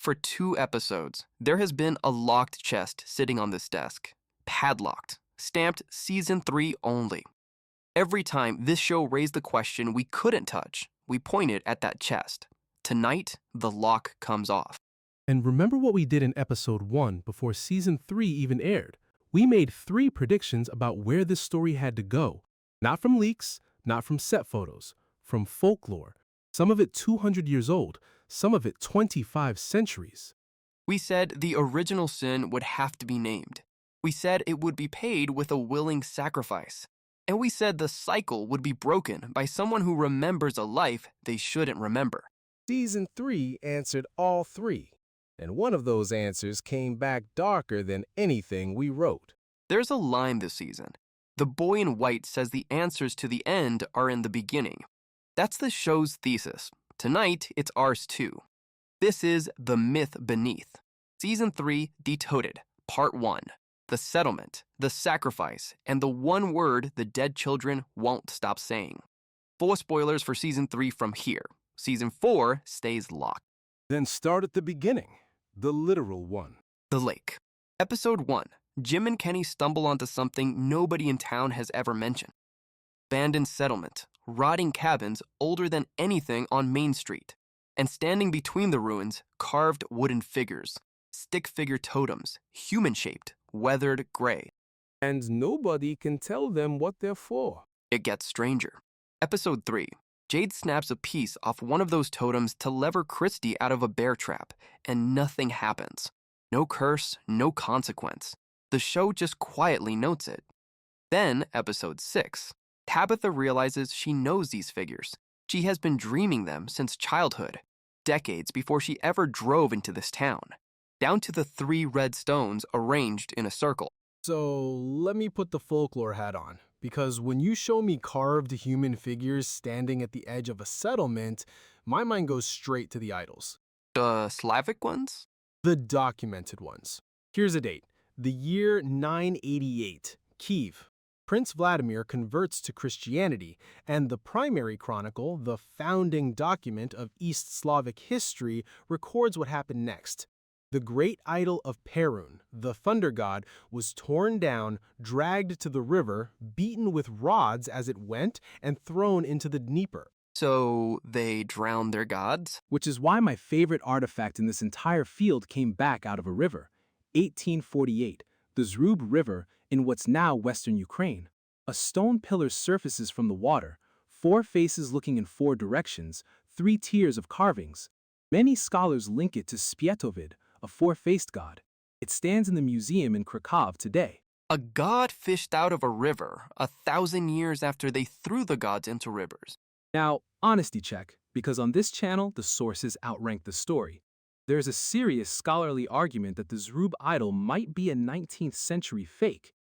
For 2 episodes, there has been a locked chest sitting on this desk. Padlocked. Stamped Season 3 only. Every time this show raised the question we couldn't touch, we pointed at that chest. Tonight, the lock comes off. And remember what we did in episode 1 before season 3 even aired? We made 3 predictions about where this story had to go. Not from leaks, not from set photos, from folklore. Some of it 200 years old, some of it 25 centuries. We said the original sin would have to be named. We said it would be paid with a willing sacrifice. And we said the cycle would be broken by someone who remembers a life they shouldn't remember. Season 3 answered all 3, and one of those answers came back darker than anything we wrote. There's a line this season. The boy in white says the answers to the end are in the beginning. That's the show's thesis. Tonight, it's ours too. This is The Myth Beneath. Season 3, Decoded, Part 1. The settlement, the sacrifice, and the one word the dead children won't stop saying. Full spoilers for Season 3 from here. Season 4 stays locked. Then start at the beginning, the literal one. The Lake. Episode 1. Jim and Kenny stumble onto something nobody in town has ever mentioned. Abandoned settlement, rotting cabins older than anything on Main Street. And standing between the ruins, carved wooden figures. Stick figure totems, human-shaped, weathered gray. And nobody can tell them what they're for. It gets stranger. Episode 3. Jade snaps a piece off one of those totems to lever Christy out of a bear trap, and nothing happens. No curse, no consequence. The show just quietly notes it. Then, episode 6. Tabitha realizes she knows these figures. She has been dreaming them since childhood, decades before she ever drove into this town. Down to the 3 red stones arranged in a circle. So let me put the folklore hat on, because when you show me carved human figures standing at the edge of a settlement, my mind goes straight to the idols. The Slavic ones? The documented ones. Here's a date. The year 988, Kyiv. Prince Vladimir converts to Christianity, and the primary chronicle, the founding document of East Slavic history, records what happened next. The great idol of Perun, the thunder god, was torn down, dragged to the river, beaten with rods as it went, and thrown into the Dnieper. So they drowned their gods? Which is why my favorite artifact in this entire field came back out of a river. 1848, the Zbruch River in what's now western Ukraine. A stone pillar surfaces from the water, 4 faces looking in 4 directions, 3 tiers of carvings. Many scholars link it to Spietovid, a 4-faced god. It stands in the museum in Krakow today. A god fished out of a river 1,000 years after they threw the gods into rivers. Now, honesty check, because on this channel the sources outrank the story. There's a serious scholarly argument that the Zbruch idol might be a 19th century fake.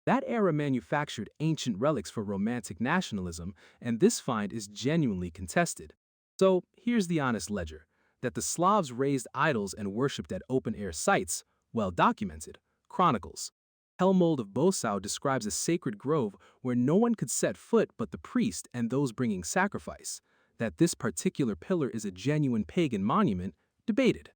That era manufactured ancient relics for romantic nationalism, and this find is genuinely contested. So here's the honest ledger. That the Slavs raised idols and worshipped at open-air sites, well documented, chronicles. Helmold of Bosau describes a sacred grove where no one could set foot but the priest and those bringing sacrifice. That this particular pillar is a genuine pagan monument, debated.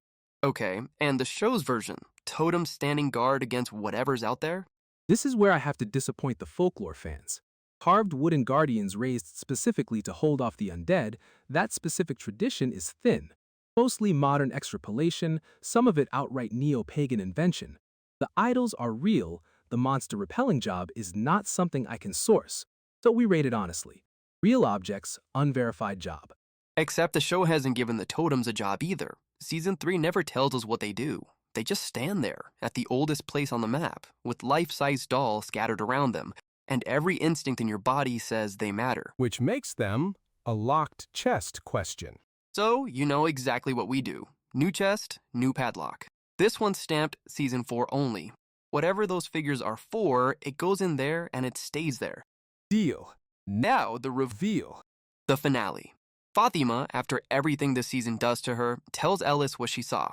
Okay, and the show's version, totems standing guard against whatever's out there? This is where I have to disappoint the folklore fans. Carved wooden guardians raised specifically to hold off the undead, that specific tradition is thin. Mostly modern extrapolation, some of it outright neo-pagan invention. The idols are real, the monster repelling job is not something I can source, so we rate it honestly. Real objects, unverified job. Except the show hasn't given the totems a job either. Season 3 never tells us what they do. They just stand there, at the oldest place on the map, with life-size dolls scattered around them, and every instinct in your body says they matter. Which makes them a locked chest question. So, you know exactly what we do. New chest, new padlock. This one's stamped Season 4 only. Whatever those figures are for, it goes in there and it stays there. Deal. Now the reveal. The finale. Fatima, after everything this season does to her, tells Ellis what she saw.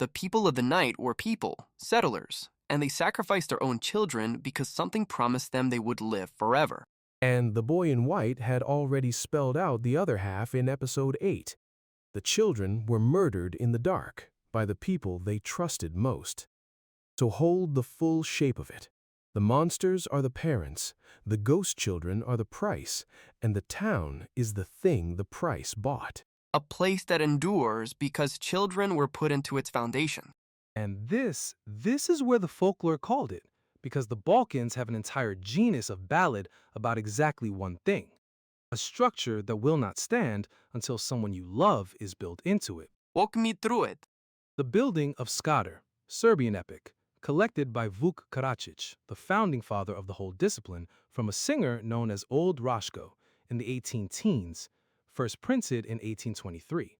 The people of the night were people, settlers, and they sacrificed their own children because something promised them they would live forever. And the boy in white had already spelled out the other half in episode 8. The children were murdered in the dark, by the people they trusted most. So hold the full shape of it. The monsters are the parents, the ghost children are the price, and the town is the thing the price bought. A place that endures because children were put into its foundation. And this is where the folklore called it, because the Balkans have an entire genus of ballad about exactly one thing, a structure that will not stand until someone you love is built into it. Walk me through it. The Building of Skadar, Serbian epic, collected by Vuk Karadzic, the founding father of the whole discipline, from a singer known as Old Rashko in the 18-teens, first printed in 1823.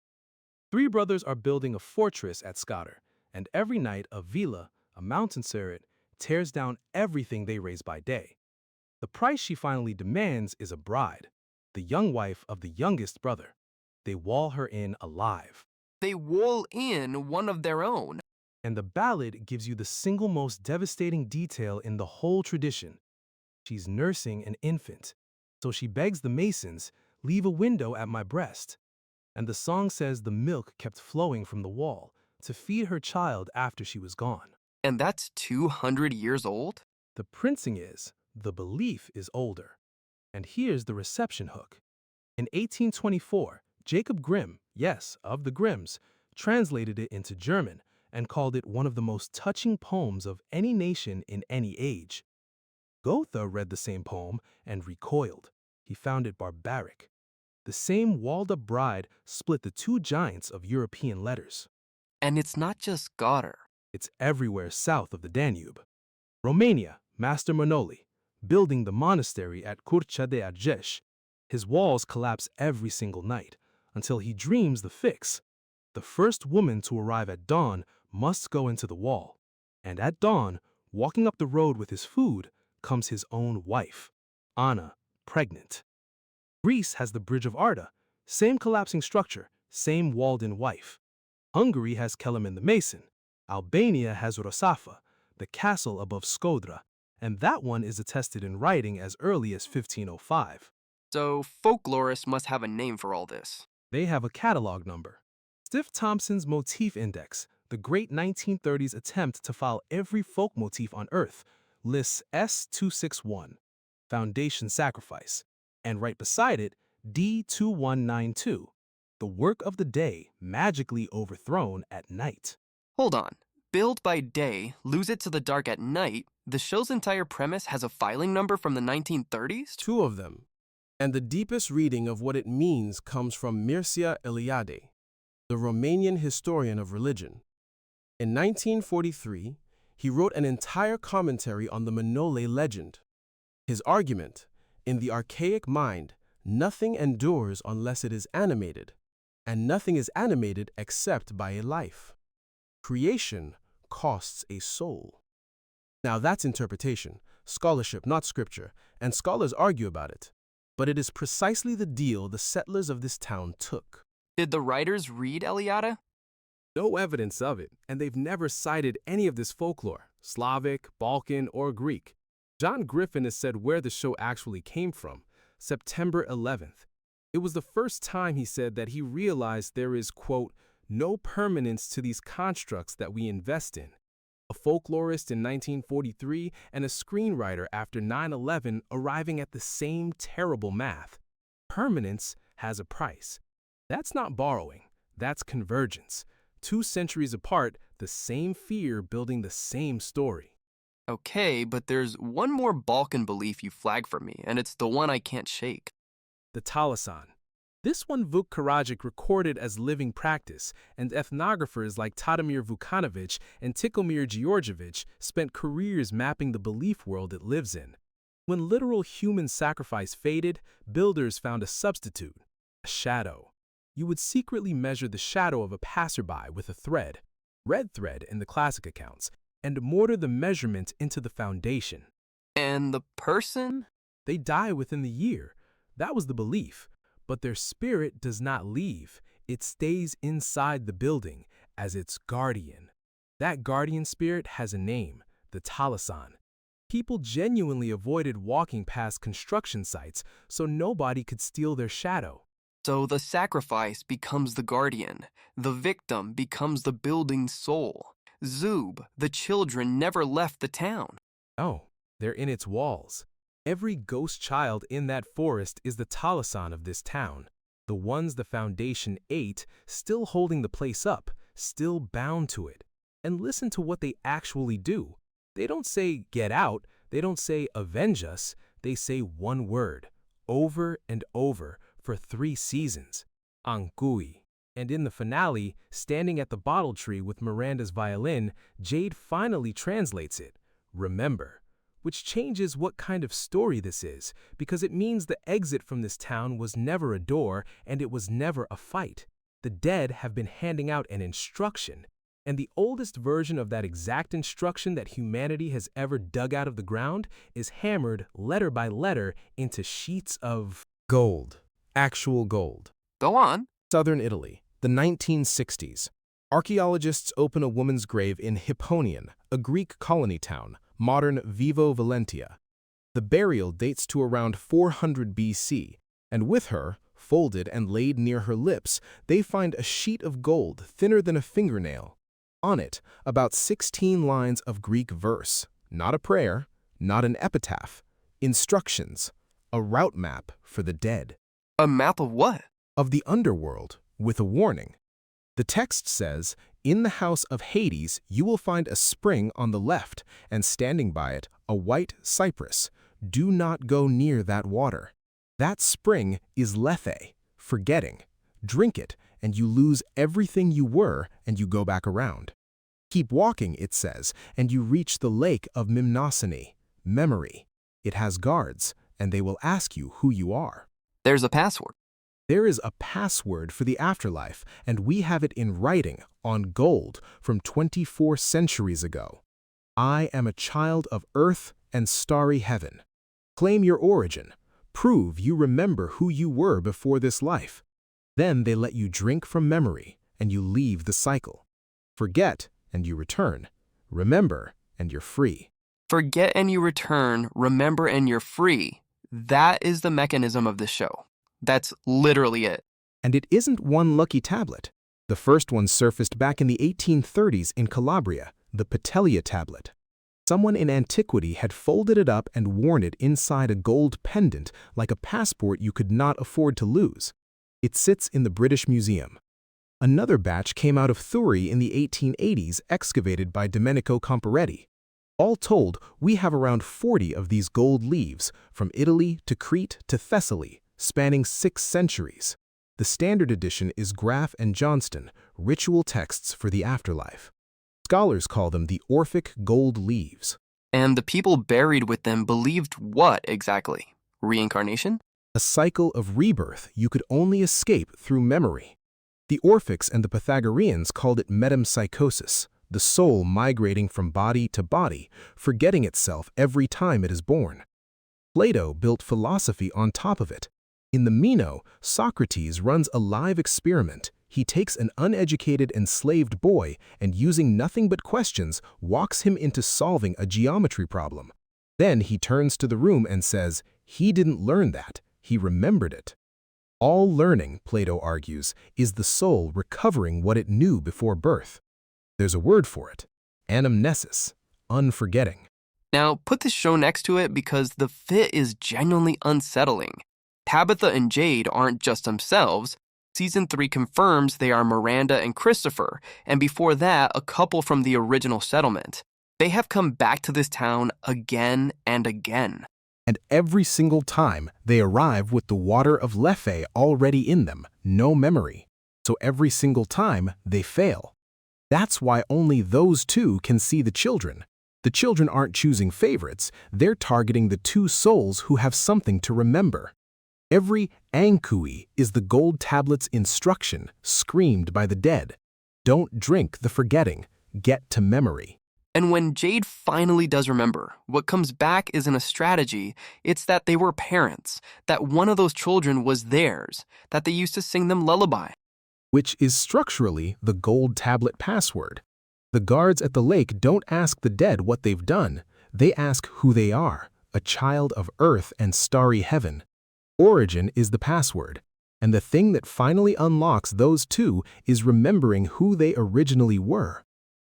Three brothers are building a fortress at Skadar, and every night a vila, a mountain spirit, tears down everything they raise by day. The price she finally demands is a bride, the young wife of the youngest brother. They wall her in alive. They wall in one of their own. And the ballad gives you the single most devastating detail in the whole tradition. She's nursing an infant, so she begs the masons, "Leave a window at my breast." And the song says the milk kept flowing from the wall to feed her child after she was gone. And that's 200 years old? The printing is, the belief is older. And here's the reception hook. In 1824, Jacob Grimm, yes, of the Grimms, translated it into German and called it one of the most touching poems of any nation in any age. Goethe read the same poem and recoiled. He found it barbaric. The same walled-up bride split the two giants of European letters. And it's not just Skadar. It's everywhere south of the Danube. Romania, Master Manole, building the monastery at Curcea de Argeș. His walls collapse every single night, until he dreams the fix. The first woman to arrive at dawn must go into the wall. And at dawn, walking up the road with his food, comes his own wife, Anna, pregnant. Greece has the Bridge of Arta, same collapsing structure, same walled-in wife. Hungary has Kelemen the Mason. Albania has Rozafa, the castle above Skodra, and that one is attested in writing as early as 1505. So folklorists must have a name for all this. They have a catalog number. Stiff Thompson's Motif Index, the great 1930s attempt to file every folk motif on Earth, lists S261, Foundation Sacrifice, and right beside it, D2192, the work of the day magically overthrown at night. Hold on. Build by day, lose it to the dark at night. The show's entire premise has a filing number from the 1930s? Two of them. And the deepest reading of what it means comes from Mircea Eliade, the Romanian historian of religion. In 1943, he wrote an entire commentary on the Manole legend. His argument, in the archaic mind, nothing endures unless it is animated, and nothing is animated except by a life. Creation costs a soul. Now that's interpretation, scholarship, not scripture, and scholars argue about it. But it is precisely the deal the settlers of this town took. Did the writers read Eliade? No evidence of it, and they've never cited any of this folklore, Slavic, Balkan, or Greek. John Griffin has said where the show actually came from, September 11th. It was the first time he said that he realized there is, quote, no permanence to these constructs that we invest in. A folklorist in 1943 and a screenwriter after 9/11 arriving at the same terrible math. Permanence has a price. That's not borrowing, that's convergence. 2 centuries apart, the same fear building the same story. Okay, but there's one more Balkan belief you flag for me, and it's the one I can't shake. The talason. This one Vuk Karadzic recorded as living practice, and ethnographers like Tadimir Vukanovic and Tikhomir Georgievich spent careers mapping the belief world it lives in. When literal human sacrifice faded, builders found a substitute, a shadow. You would secretly measure the shadow of a passerby with a thread, red thread in the classic accounts, and mortar the measurement into the foundation. And the person? They die within the year. That was the belief. But their spirit does not leave. It stays inside the building as its guardian. That guardian spirit has a name, the talason. People genuinely avoided walking past construction sites so nobody could steal their shadow. So the sacrifice becomes the guardian. The victim becomes the building soul. Zub, the children never left the town. Oh, they're in its walls. Every ghost child in that forest is the talason of this town. The ones the Foundation ate, still holding the place up, still bound to it. And listen to what they actually do. They don't say, get out. They don't say, avenge us. They say one word, over and over, for 3 seasons. Unquiet. And in the finale, standing at the bottle tree with Miranda's violin, Jade finally translates it, remember, which changes what kind of story this is, because it means the exit from this town was never a door and it was never a fight. The dead have been handing out an instruction, and the oldest version of that exact instruction that humanity has ever dug out of the ground is hammered letter by letter into sheets of Gold. Actual gold. Go on. Southern Italy, the 1960s. Archaeologists open a woman's grave in Hipponion, a Greek colony town, modern Vibo Valentia. The burial dates to around 400 BC, and with her, folded and laid near her lips, they find a sheet of gold thinner than a fingernail. On it, about 16 lines of Greek verse, not a prayer, not an epitaph, instructions, a route map for the dead. A map of what? Of the underworld, with a warning. The text says, in the house of Hades you will find a spring on the left, and standing by it, a white cypress. Do not go near that water. That spring is Lethe, forgetting. Drink it, and you lose everything you were, and you go back around. Keep walking, it says, and you reach the lake of Mnemosyne, memory. It has guards, and they will ask you who you are. There's a password. There is a password for the afterlife, and we have it in writing, on gold, from 24 centuries ago. I am a child of earth and starry heaven. Claim your origin. Prove you remember who you were before this life. Then they let you drink from memory, and you leave the cycle. Forget, and you return. Remember, and you're free. Forget and you return, remember and you're free. That is the mechanism of this show. That's literally it. And it isn't one lucky tablet. The first one surfaced back in the 1830s in Calabria, the Petelia tablet. Someone in antiquity had folded it up and worn it inside a gold pendant like a passport you could not afford to lose. It sits in the British Museum. Another batch came out of Thurii in the 1880s, excavated by Domenico Comparetti. All told, we have around 40 of these gold leaves, from Italy to Crete to Thessaly, spanning 6 centuries. The standard edition is Graff and Johnston, ritual texts for the afterlife. Scholars call them the Orphic gold leaves. And the people buried with them believed what exactly? Reincarnation? A cycle of rebirth you could only escape through memory. The Orphics and the Pythagoreans called it metempsychosis, the soul migrating from body to body, forgetting itself every time it is born. Plato built philosophy on top of it. In the Meno, Socrates runs a live experiment. He takes an uneducated enslaved boy and, using nothing but questions, walks him into solving a geometry problem. Then he turns to the room and says, he didn't learn that, he remembered it. All learning, Plato argues, is the soul recovering what it knew before birth. There's a word for it, anamnesis, unforgetting. Now, put this show next to it because the fit is genuinely unsettling. Tabitha and Jade aren't just themselves. Season 3 confirms they are Miranda and Christopher, and before that, a couple from the original settlement. They have come back to this town again and again. And every single time, they arrive with the water of Lethe already in them, no memory. So every single time, they fail. That's why only those two can see the children. The children aren't choosing favorites, they're targeting the 2 souls who have something to remember. Every unquiet is the gold tablet's instruction, screamed by the dead. Don't drink the forgetting, get to memory. And when Jade finally does remember, what comes back isn't a strategy, it's that they were parents, that one of those children was theirs, that they used to sing them lullaby. Which is structurally the gold tablet password. The guards at the lake don't ask the dead what they've done, they ask who they are, a child of earth and starry heaven. Origin is the password, And the thing that finally unlocks those two is remembering who they originally were.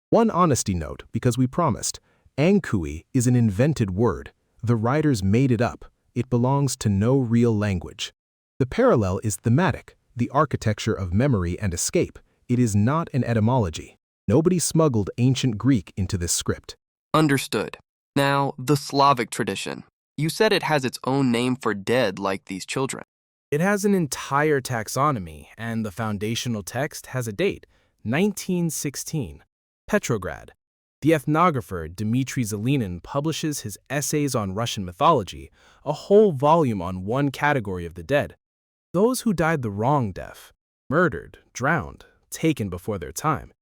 One honesty note, because we promised. Ankui is an invented word. The writers made it up. It belongs to no real language. The parallel is thematic, the architecture of memory and escape. It is not an etymology. Nobody smuggled ancient Greek into this script. Understood. Now, the Slavic tradition. You said it has its own name for dead like these children. It has an entire taxonomy, and the foundational text has a date, 1916. Petrograd. The ethnographer Dmitry Zelenin publishes his Essays on Russian Mythology, a whole volume on one category of the dead. Those who died the wrong death, murdered, drowned, taken before their time.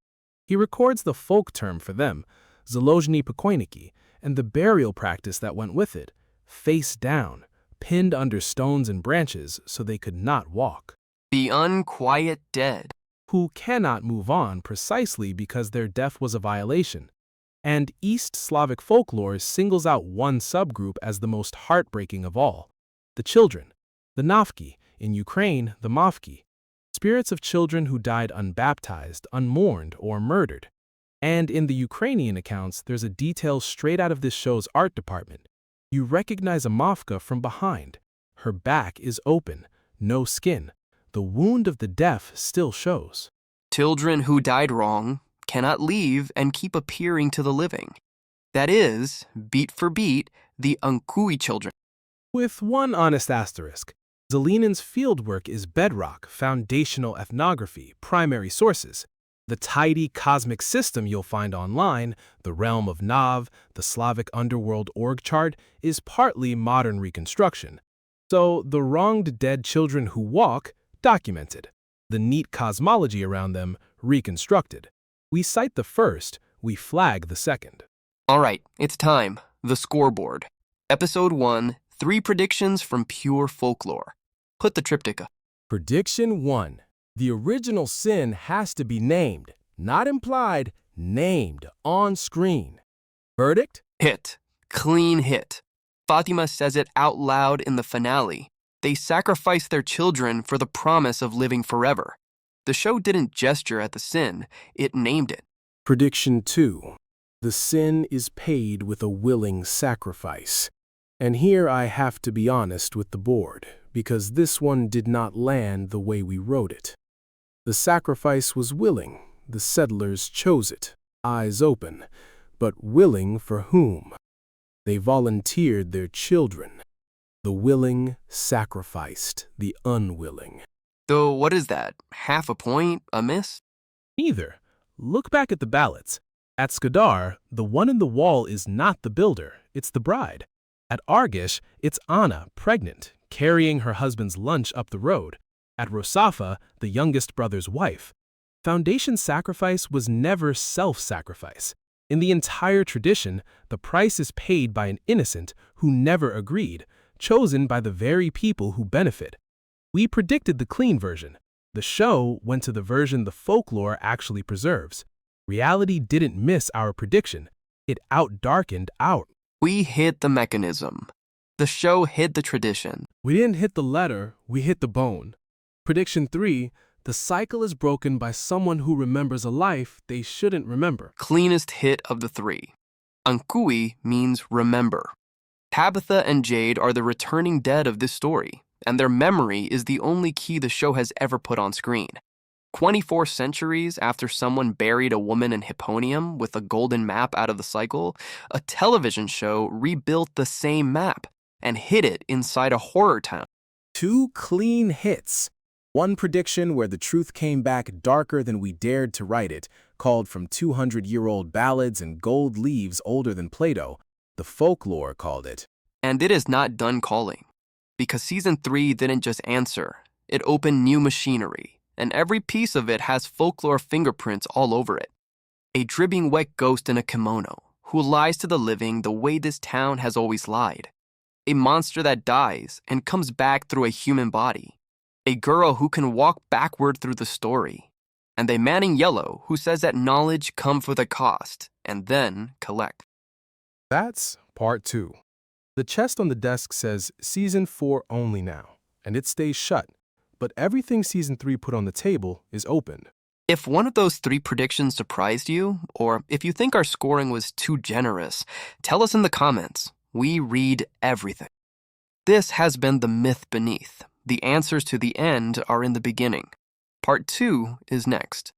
He records the folk term for them, zalożni pokojniki, and the burial practice that went with it, face down, pinned under stones and branches so they could not walk. The unquiet dead. Who cannot move on precisely because their death was a violation. And East Slavic folklore singles out one subgroup as the most heartbreaking of all, the children, the navki, in Ukraine, the mavki, spirits of children who died unbaptized, unmourned, or murdered. And in the Ukrainian accounts, there's a detail straight out of this show's art department. You recognize a mavka from behind. Her back is open, no skin. The wound of the deaf still shows. Children who died wrong cannot leave and keep appearing to the living. That is, beat for beat, the unkui children. With one honest asterisk, Zelenin's fieldwork is bedrock, foundational ethnography, primary sources. The tidy cosmic system you'll find online, the realm of Nav, the Slavic underworld org chart, is partly modern reconstruction. So the wronged dead children who walk, documented. The neat cosmology around them, reconstructed. We cite the first, we flag the second. All right, it's time. The scoreboard. Episode 1, 3 predictions from pure folklore. Put the triptych up. Prediction 1. The original sin has to be named, not implied, named on screen. Verdict? Hit. Clean hit. Fatima says it out loud in the finale. They sacrificed their children for the promise of living forever. The show didn't gesture at the sin, it named it. Prediction 2. The sin is paid with a willing sacrifice. And here I have to be honest with the board, because this one did not land the way we wrote it. The sacrifice was willing, the settlers chose it, eyes open, but willing for whom? They volunteered their children. The willing sacrificed the unwilling. Though what is that? Half a point? A miss? Neither. Look back at the ballads. At Skadar, the one in the wall is not the builder, it's the bride. At Argish, it's Anna, pregnant, carrying her husband's lunch up the road. At Rozafa, the youngest brother's wife. Foundation sacrifice was never self-sacrifice. In the entire tradition, the price is paid by an innocent who never agreed, chosen by the very people who benefit. We predicted the clean version. The show went to the version the folklore actually preserves. Reality didn't miss our prediction. It outdarkened our. We hit the mechanism. The show hit the tradition. We didn't hit the letter, we hit the bone. Prediction 3, the cycle is broken by someone who remembers a life they shouldn't remember. Cleanest hit of the 3. Unkui means remember. Tabitha and Jade are the returning dead of this story, and their memory is the only key the show has ever put on screen. 24 centuries after someone buried a woman in Hipponion with a golden map out of the cycle, a television show rebuilt the same map and hid it inside a horror town. 2 clean hits. One prediction where the truth came back darker than we dared to write it, called from 200-year-old ballads and gold leaves older than Plato. The folklore called it. And it is not done calling, because season 3 didn't just answer, it opened new machinery, and every piece of it has folklore fingerprints all over it. A dripping wet ghost in a kimono, who lies to the living the way this town has always lied. A monster that dies and comes back through a human body. A girl who can walk backward through the story. And a man in yellow who says that knowledge comes with a cost, and then collect. That's part 2. The chest on the desk says Season 4 only now, and it stays shut. but everything Season 3 put on the table is open. If one of those 3 predictions surprised you, or if you think our scoring was too generous, tell us in the comments. We read everything. This has been The Myth Beneath. The answers to the end are in the beginning. Part 2 is next.